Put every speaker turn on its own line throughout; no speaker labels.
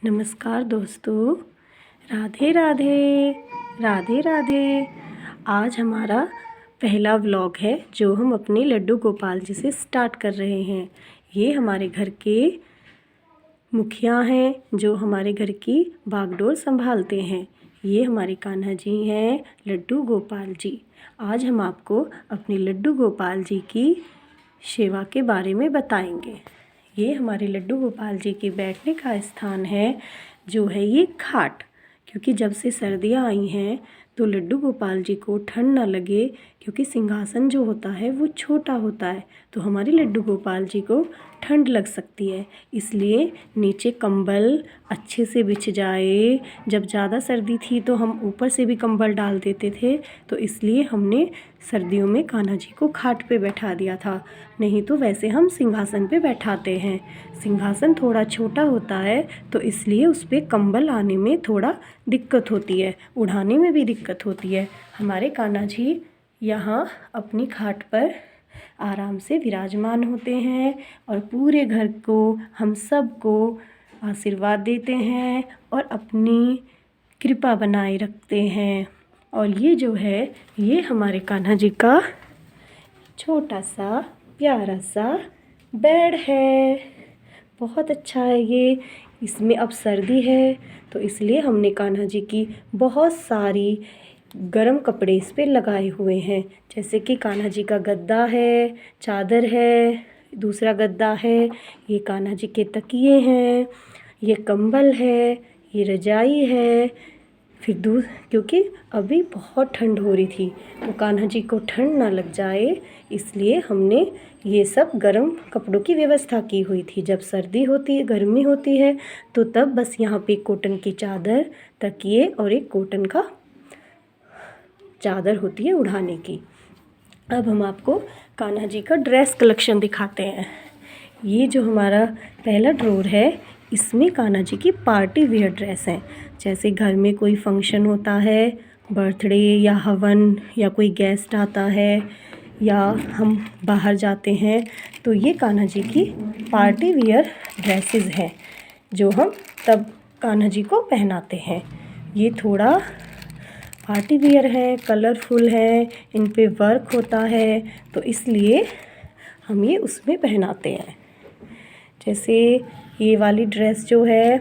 नमस्कार दोस्तों, राधे राधे। राधे राधे। आज हमारा पहला व्लॉग है जो हम अपने लड्डू गोपाल जी से स्टार्ट कर रहे हैं। ये हमारे घर के मुखिया हैं जो हमारे घर की बागडोर संभालते हैं। ये हमारे कान्हा जी हैं, लड्डू गोपाल जी। आज हम आपको अपने लड्डू गोपाल जी की सेवा के बारे में बताएंगे। ये हमारे लड्डू गोपाल जी के बैठने का स्थान है जो है ये खाट। क्योंकि जब से सर्दियाँ आई हैं तो लड्डू गोपाल जी को ठंड ना लगे, क्योंकि सिंहासन जो होता है वो छोटा होता है तो हमारे लड्डू गोपाल जी को ठंड लग सकती है। इसलिए नीचे कंबल अच्छे से बिछ जाए। जब ज़्यादा सर्दी थी तो हम ऊपर से भी कंबल डाल देते थे, तो इसलिए हमने सर्दियों में कान्हा जी को खाट पे बैठा दिया था। नहीं तो वैसे हम सिंहासन पे बैठाते हैं। सिंहासन थोड़ा छोटा होता है तो इसलिए उस पर कंबल आने में थोड़ा दिक्कत होती है, उठाने में भी दिक्कत होती है। हमारे कान्हा जी यहाँ अपनी खाट पर आराम से विराजमान होते हैं और पूरे घर को, हम सब को आशीर्वाद देते हैं और अपनी कृपा बनाए रखते हैं। और ये जो है ये हमारे कान्हा जी का छोटा सा प्यारा सा बेड है। बहुत अच्छा है ये। इसमें अब सर्दी है तो इसलिए हमने कान्हा जी की बहुत सारी गरम कपड़े इस पे लगाए हुए हैं। जैसे कि कान्हा जी का गद्दा है, चादर है, दूसरा गद्दा है, ये कान्हा जी के तकिए हैं, ये कंबल है, ये रजाई है। फिर क्योंकि अभी बहुत ठंड हो रही थी तो कान्हा जी को ठंड ना लग जाए इसलिए हमने ये सब गर्म कपड़ों की व्यवस्था की हुई थी। जब सर्दी होती है, गर्मी होती है तो तब बस यहाँ पे कॉटन की चादर, तकिए और एक कॉटन का चादर होती है उड़ाने की। अब हम आपको कान्हा जी का ड्रेस कलेक्शन दिखाते हैं। ये जो हमारा पहला ड्रॉर है इसमें कान्हा जी की पार्टी वियर ड्रेस हैं। जैसे घर में कोई फंक्शन होता है, बर्थडे या हवन, या कोई गेस्ट आता है, या हम बाहर जाते हैं, तो ये कान्हा जी की पार्टी वियर ड्रेसेस हैं जो हम तब कान्हा जी को पहनाते हैं। ये थोड़ा पार्टी वियर है, कलरफुल है, इन पे वर्क होता है तो इसलिए हम ये उसमें पहनाते हैं। जैसे ये वाली ड्रेस जो है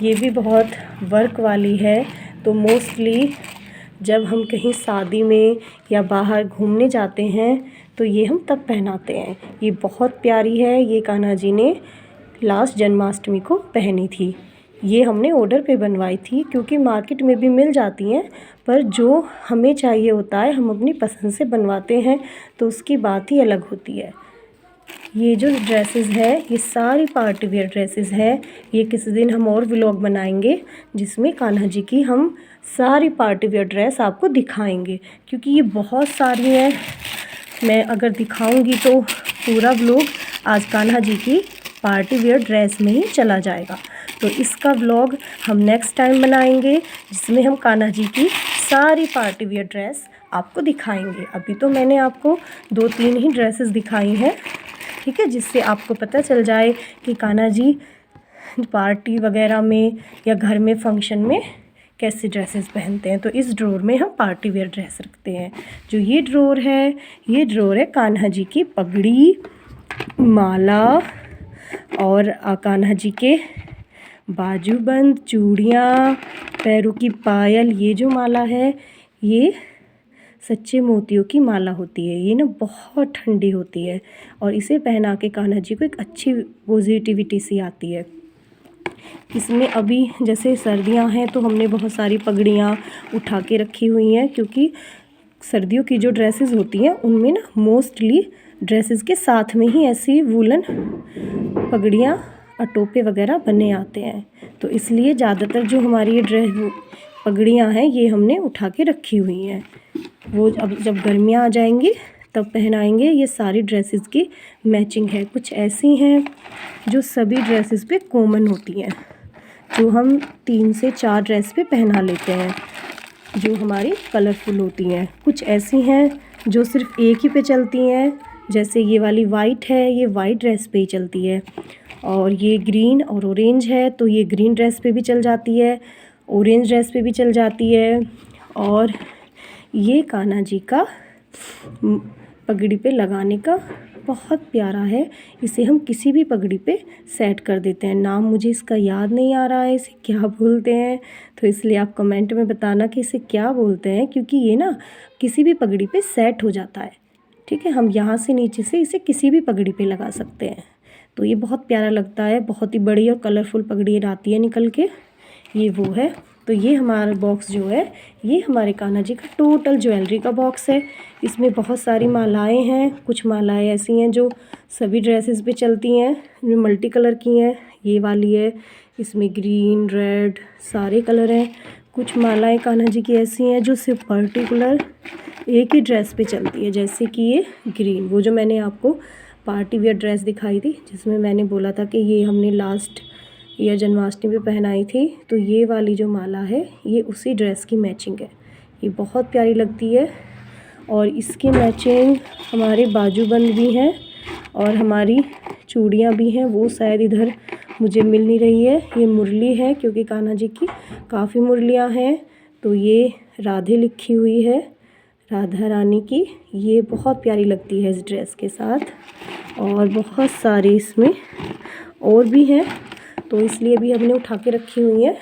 ये भी बहुत वर्क वाली है, तो मोस्टली जब हम कहीं शादी में या बाहर घूमने जाते हैं तो ये हम तब पहनाते हैं। ये बहुत प्यारी है। ये कान्हा जी ने लास्ट जन्माष्टमी को पहनी थी। ये हमने ऑर्डर पे बनवाई थी क्योंकि मार्केट में भी मिल जाती हैं, पर जो हमें चाहिए होता है हम अपनी पसंद से बनवाते हैं तो उसकी बात ही अलग होती है। ये जो ड्रेसेस है ये सारी पार्टी वियर ड्रेसेस है। ये किसी दिन हम और व्लॉग बनाएंगे जिसमें कान्हा जी की हम सारी पार्टी वियर ड्रेस आपको दिखाएंगे, क्योंकि ये बहुत सारी हैं। मैं अगर दिखाऊंगी तो पूरा व्लॉग आज कान्हा जी की पार्टी वियर ड्रेस में ही चला जाएगा। तो इसका व्लॉग हम नेक्स्ट टाइम बनाएंगे जिसमें हम कान्हा जी की सारी पार्टी वियर ड्रेस आपको दिखाएंगे। अभी तो मैंने आपको 2-3 ही ड्रेसेस दिखाई हैं, ठीक है, जिससे आपको पता चल जाए कि कान्हा जी पार्टी वगैरह में या घर में फंक्शन में कैसे ड्रेसेस पहनते हैं। तो इस ड्रॉर में हम पार्टी वेयर ड्रेस रखते हैं। जो ये ड्रॉर है कान्हा जी की पगड़ी, माला और कान्हा जी के बाजूबंद, चूड़ियाँ, पैरों की पायल। ये जो माला है ये सच्चे मोतियों की माला होती है। ये ना बहुत ठंडी होती है और इसे पहना के कान्हा जी को एक अच्छी पॉजिटिविटी सी आती है। इसमें अभी जैसे सर्दियां हैं तो हमने बहुत सारी पगड़ियाँ उठा के रखी हुई हैं, क्योंकि सर्दियों की जो ड्रेसेस होती हैं उनमें ना मोस्टली ड्रेसेस के साथ में ही ऐसी वूलन पगड़ियाँ और टोपे वगैरह बने आते हैं। तो इसलिए ज़्यादातर जो हमारी ये पगड़ियाँ हैं ये हमने उठा के रखी हुई हैं। वो अब जब गर्मियाँ आ जाएंगी तब पहनाएंगे। ये सारी ड्रेसेस की मैचिंग है। कुछ ऐसी हैं जो सभी ड्रेसेस पे कॉमन होती हैं, जो हम 3 से 4 ड्रेस पे पहना लेते हैं, जो हमारी कलरफुल होती हैं। कुछ ऐसी हैं जो सिर्फ एक ही पे चलती हैं, जैसे ये वाली वाइट है, ये वाइट ड्रेस पे ही चलती है। और ये ग्रीन और ऑरेंज है, तो ये ग्रीन ड्रेस पे भी चल जाती है, ऑरेंज ड्रेस पे भी चल जाती है। और ये कान्हा जी का पगड़ी पे लगाने का बहुत प्यारा है। इसे हम किसी भी पगड़ी पे सेट कर देते हैं। नाम मुझे इसका याद नहीं आ रहा है, इसे क्या बोलते हैं, तो इसलिए आप कमेंट में बताना कि इसे क्या बोलते हैं, क्योंकि ये ना किसी भी पगड़ी पे सेट हो जाता है। ठीक है, हम यहाँ से नीचे से इसे किसी भी पगड़ी पे लगा सकते हैं। तो ये बहुत प्यारा लगता है, बहुत ही बड़ी और कलरफुल पगड़ी आती है निकल के, ये वो है। तो ये हमारा बॉक्स जो है ये हमारे कान्हा जी का टोटल ज्वेलरी का बॉक्स है। इसमें बहुत सारी मालाएं हैं, कुछ मालाएं ऐसी हैं जो सभी ड्रेसेस पे चलती हैं, जो मल्टी कलर की हैं। ये वाली है, इसमें ग्रीन रेड सारे कलर हैं। कुछ मालाएं कान्हा जी की ऐसी हैं जो सिर्फ पर्टिकुलर एक ही ड्रेस पे चलती है, जैसे कि ये ग्रीन, वो जो मैंने आपको पार्टी वियर ड्रेस दिखाई थी जिसमें मैंने बोला था कि ये हमने लास्ट ईयर जन्माष्टमी पे पहनाई थी। तो ये वाली जो माला है ये उसी ड्रेस की मैचिंग है, ये बहुत प्यारी लगती है। और इसकी मैचिंग हमारे बाजूबंद भी हैं और हमारी चूड़ियाँ भी हैं, वो शायद इधर मुझे मिल नहीं रही है। ये मुरली है क्योंकि कान्हा जी की काफ़ी मुरलियाँ हैं। तो ये राधे लिखी हुई है, राधा रानी की, ये बहुत प्यारी लगती है इस ड्रेस के साथ। और बहुत सारे इसमें और भी हैं, तो इसलिए भी हमने उठा के रखी हुई है।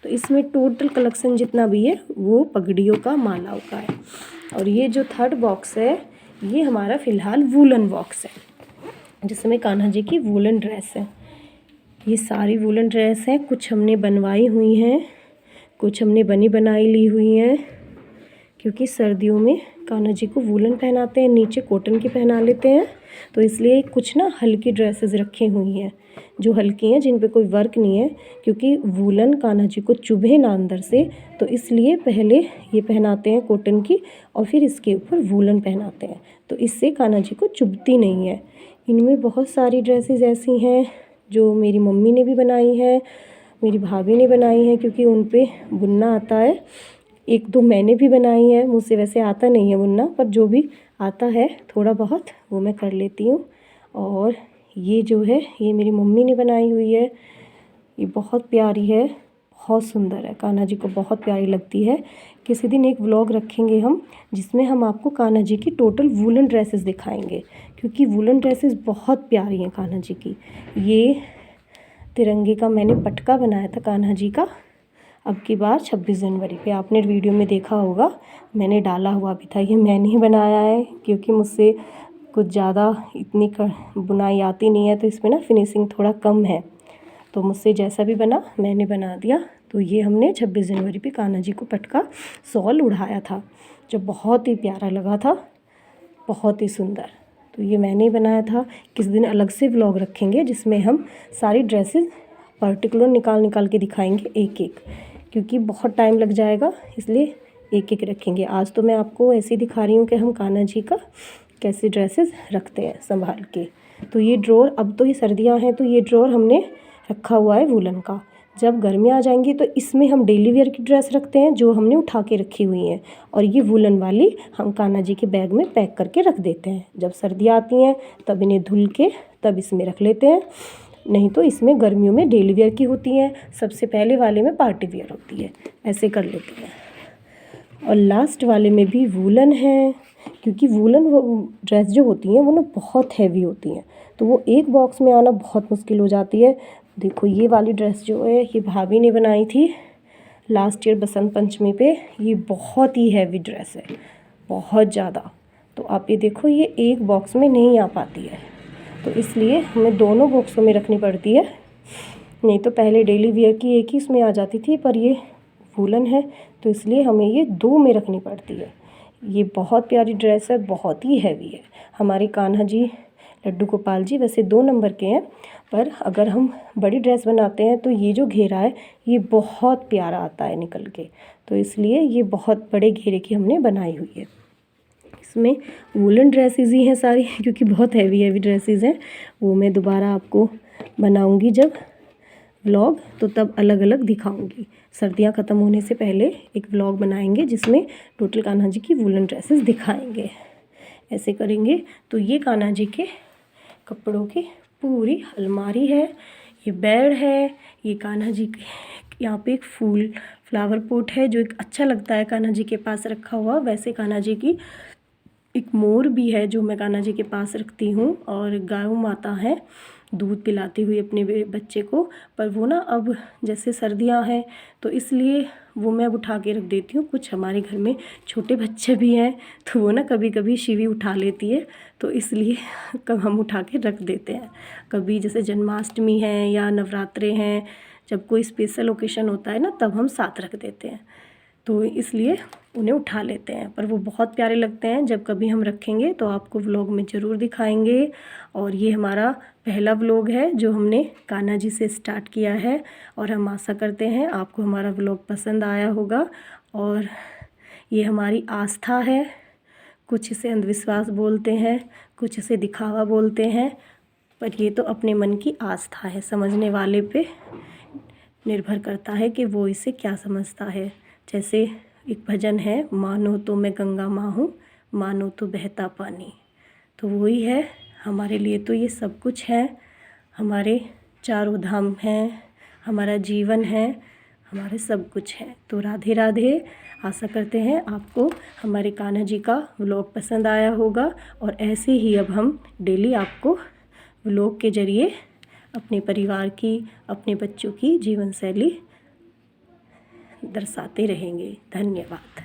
तो इसमें टोटल कलेक्शन जितना भी है वो पगड़ियों का, मालाओं का है। और ये जो थर्ड बॉक्स है ये हमारा फ़िलहाल वूलन बॉक्स है, जिसमें कान्हा जी की वूलन ड्रेस है। ये सारी वूलन ड्रेस हैं, कुछ हमने बनवाई हुई हैं, कुछ हमने बनी बनाई ली हुई हैं, क्योंकि सर्दियों में कान्हा जी को वूलन पहनाते हैं, नीचे कॉटन की पहना लेते हैं। तो इसलिए कुछ ना हल्की ड्रेसेस रखी हुई हैं जो हल्की हैं, जिन पे कोई वर्क नहीं है, क्योंकि वूलन कान्हा जी को चुभे ना अंदर से, तो इसलिए पहले ये पहनाते हैं कॉटन की और फिर इसके ऊपर वूलन पहनाते हैं, तो इससे कान्हा जी को चुभती नहीं है। इनमें बहुत सारी ड्रेसेस ऐसी हैं जो मेरी मम्मी ने भी बनाई है, मेरी भाभी ने बनाई है, क्योंकि उन पे बुनना आता है। एक दो मैंने भी बनाई है, मुझसे वैसे आता नहीं है बुनना, पर जो भी आता है थोड़ा बहुत वो मैं कर लेती हूँ। और ये जो है ये मेरी मम्मी ने बनाई हुई है, ये बहुत प्यारी है, बहुत सुंदर है, कान्हा जी को बहुत प्यारी लगती है। किसी दिन एक व्लॉग रखेंगे हम जिसमें हम आपको कान्हा जी की टोटल वूलन ड्रेसेस दिखाएंगे, क्योंकि वूलन ड्रेसेस बहुत प्यारी हैं कान्हा जी की। ये तिरंगे का मैंने पटका बनाया था कान्हा जी का, अब की बार 26 जनवरी पे, आपने वीडियो में देखा होगा, मैंने डाला हुआ भी था। ये मैंने ही बनाया है, क्योंकि मुझसे कुछ ज़्यादा इतनी बुनाई आती नहीं है, तो इसमें ना फिनिशिंग थोड़ा कम है, तो मुझसे जैसा भी बना मैंने बना दिया। तो ये हमने 26 जनवरी पे कान्हा जी को पटका शॉल उड़ाया था, जो बहुत ही प्यारा लगा था, बहुत ही सुंदर। तो ये मैंने ही बनाया था। किस दिन अलग से व्लॉग रखेंगे जिसमें हम सारी ड्रेसेस पर्टिकुलर निकाल के दिखाएंगे एक एक, क्योंकि बहुत टाइम लग जाएगा, इसलिए एक एक रखेंगे। आज तो मैं आपको ऐसे ही दिखा रही हूँ कि हम कान्हा जी का कैसे ड्रेसेस रखते हैं संभाल के। तो ये ड्रॉर, अब तो ये सर्दियाँ हैं तो ये ड्रॉर हमने रखा हुआ है वूलन का। जब गर्मियाँ आ जाएंगी तो इसमें हम डेली वेयर की ड्रेस रखते हैं जो हमने उठा के रखी हुई हैं, और ये वूलन वाली हम कान्हा जी के बैग में पैक करके रख देते हैं। जब सर्दियाँ आती हैं तब इन्हें धुल के तब इसमें रख लेते हैं, नहीं तो इसमें गर्मियों में डेली वेयर की होती हैं, सबसे पहले वाले में पार्टी वेयर होती है, ऐसे कर लेते हैं। और लास्ट वाले में भी वूलन है, क्योंकि वूलन वो ड्रेस जो होती हैं वो ना बहुत हैवी होती हैं, तो वो एक बॉक्स में आना बहुत मुश्किल हो जाती है। देखो ये वाली ड्रेस जो है ये भाभी ने बनाई थी लास्ट ईयर बसंत पंचमी पे, ये बहुत ही हैवी ड्रेस है, बहुत ज़्यादा। तो आप ये देखो ये एक बॉक्स में नहीं आ पाती है, तो इसलिए हमें दोनों बॉक्सों में रखनी पड़ती है। नहीं तो पहले डेली वेयर की एक ही इसमें आ जाती थी, पर ये वूलन है तो इसलिए हमें ये दो में रखनी पड़ती है। ये बहुत प्यारी ड्रेस है, बहुत ही हैवी है। हमारे कान्हा जी लड्डू गोपाल जी वैसे 2 नंबर के हैं, पर अगर हम बड़ी ड्रेस बनाते हैं तो ये जो घेरा है ये बहुत प्यारा आता है निकल के, तो इसलिए ये बहुत बड़े घेरे की हमने बनाई हुई है। इसमें वूलन ड्रेसेस ही हैं सारी, क्योंकि बहुत हैवी ड्रेसेस हैं। वो मैं दोबारा आपको बनाऊंगी जब व्लॉग, तो तब अलग अलग दिखाऊंगी। सर्दियां ख़त्म होने से पहले एक व्लॉग बनाएंगे जिसमें टोटल कान्हा जी की वूलन ड्रेसेस दिखाएंगे, ऐसे करेंगे। तो ये कान्हा जी के कपड़ों की पूरी अलमारी है, ये बेड है, ये कान्हा जी के यहाँ पे एक फ्लावर पॉट है जो एक अच्छा लगता है कान्हा जी के पास रखा हुआ। वैसे कान्हा जी की एक मोर भी है जो मैं कान्हा जी के पास रखती हूँ, और गाय माता है दूध पिलाती हुई अपने बच्चे को। पर वो ना अब जैसे सर्दियाँ हैं तो इसलिए वो मैं उठा के रख देती हूँ। कुछ हमारे घर में छोटे बच्चे भी हैं तो वो ना कभी कभी शिवी उठा लेती है, तो इसलिए कब हम उठा के रख देते हैं। कभी जैसे जन्माष्टमी है या नवरात्रे हैं, जब कोई स्पेशल ओकेशन होता है ना, तब हम साथ रख देते हैं, तो इसलिए उन्हें उठा लेते हैं। पर वो बहुत प्यारे लगते हैं। जब कभी हम रखेंगे तो आपको व्लॉग में ज़रूर दिखाएंगे। और ये हमारा पहला व्लॉग है जो हमने कान्हा जी से स्टार्ट किया है, और हम आशा करते हैं आपको हमारा व्लॉग पसंद आया होगा। और ये हमारी आस्था है, कुछ इसे अंधविश्वास बोलते हैं, कुछ इसे दिखावा बोलते हैं, पर ये तो अपने मन की आस्था है, समझने वाले पे निर्भर करता है कि वो इसे क्या समझता है। जैसे एक भजन है, मानो तो मैं गंगा माँ हूँ, मानो तो बहता पानी, तो वही है। हमारे लिए तो ये सब कुछ है, हमारे चारों धाम हैं, हमारा जीवन है, हमारे सब कुछ है। तो राधे राधे। आशा करते हैं आपको हमारे कान्हा जी का व्लॉग पसंद आया होगा, और ऐसे ही अब हम डेली आपको व्लॉग के ज़रिए अपने परिवार की, अपने बच्चों की जीवन शैली दर्शाते रहेंगे। धन्यवाद।